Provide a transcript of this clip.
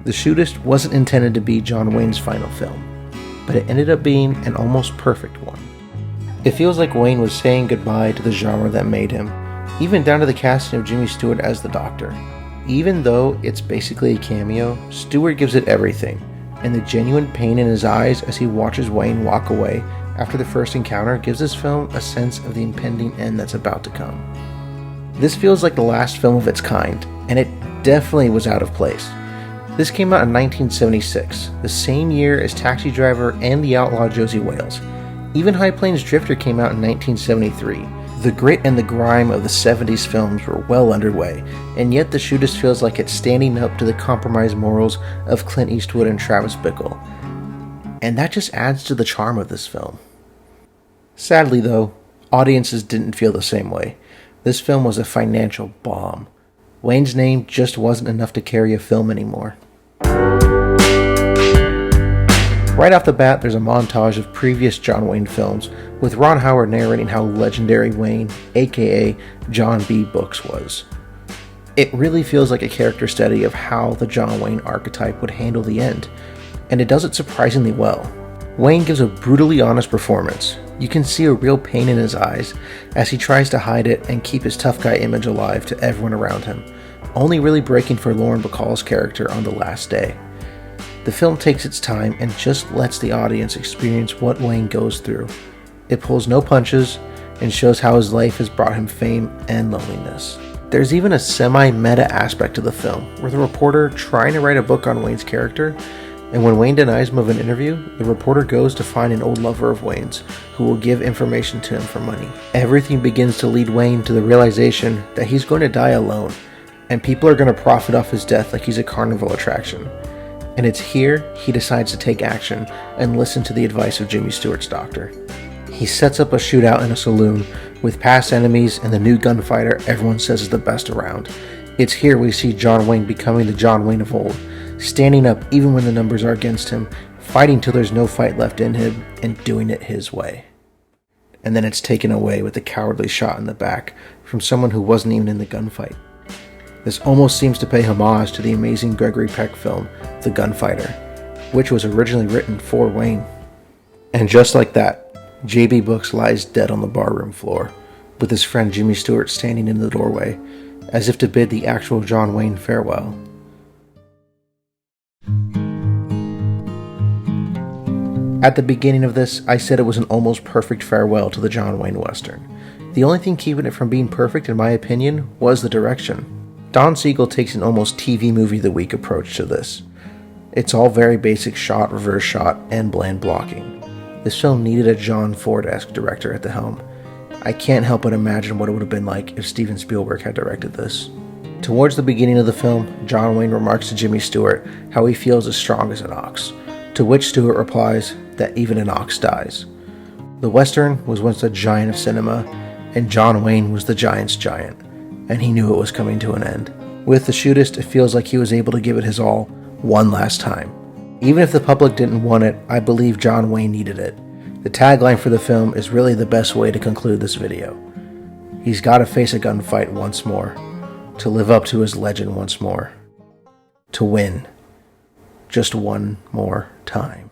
The Shootist wasn't intended to be John Wayne's final film, but it ended up being an almost perfect one. It feels like Wayne was saying goodbye to the genre that made him, even down to the casting of Jimmy Stewart as the Doctor. Even though it's basically a cameo, Stewart gives it everything, and the genuine pain in his eyes as he watches Wayne walk away after the first encounter gives this film a sense of the impending end that's about to come. This feels like the last film of its kind, and it definitely was out of place. This came out in 1976, the same year as Taxi Driver and The Outlaw Josie Wales. Even High Plains Drifter came out in 1973. The grit and the grime of the 70s films were well underway, and yet The Shootist feels like it's standing up to the compromised morals of Clint Eastwood and Travis Bickle. And that just adds to the charm of this film. Sadly though, audiences didn't feel the same way. This film was a financial bomb. Wayne's name just wasn't enough to carry a film anymore. Right off the bat, there's a montage of previous John Wayne films, with Ron Howard narrating how legendary Wayne, aka John B. Brooks, was. It really feels like a character study of how the John Wayne archetype would handle the end, and it does it surprisingly well. Wayne gives a brutally honest performance. You can see a real pain in his eyes as he tries to hide it and keep his tough guy image alive to everyone around him, only really breaking for Lauren Bacall's character on the last day. The film takes its time and just lets the audience experience what Wayne goes through. It pulls no punches and shows how his life has brought him fame and loneliness. There's even a semi-meta aspect to the film, with a reporter trying to write a book on Wayne's character, and when Wayne denies him of an interview, the reporter goes to find an old lover of Wayne's who will give information to him for money. Everything begins to lead Wayne to the realization that he's going to die alone, and people are going to profit off his death like he's a carnival attraction. And it's here he decides to take action and listen to the advice of Jimmy Stewart's doctor. He sets up a shootout in a saloon with past enemies and the new gunfighter everyone says is the best around. It's here we see John Wayne becoming the John Wayne of old, standing up even when the numbers are against him, fighting till there's no fight left in him, and doing it his way. And then it's taken away with a cowardly shot in the back from someone who wasn't even in the gunfight. This almost seems to pay homage to the amazing Gregory Peck film, The Gunfighter, which was originally written for Wayne. And just like that, J.B. Brooks lies dead on the barroom floor, with his friend Jimmy Stewart standing in the doorway, as if to bid the actual John Wayne farewell. At the beginning of this, I said it was an almost perfect farewell to the John Wayne Western. The only thing keeping it from being perfect, in my opinion, was the direction. Don Siegel takes an almost TV movie of the week approach to this. It's all very basic shot, reverse shot, and bland blocking. This film needed a John Ford-esque director at the helm. I can't help but imagine what it would have been like if Steven Spielberg had directed this. Towards the beginning of the film, John Wayne remarks to Jimmy Stewart how he feels as strong as an ox, to which Stewart replies that even an ox dies. The Western was once a giant of cinema, and John Wayne was the giant's giant, and he knew it was coming to an end. With The Shootist, it feels like he was able to give it his all one last time. Even if the public didn't want it, I believe John Wayne needed it. The tagline for the film is really the best way to conclude this video. He's got to face a gunfight once more, to live up to his legend once more, to win just one more time.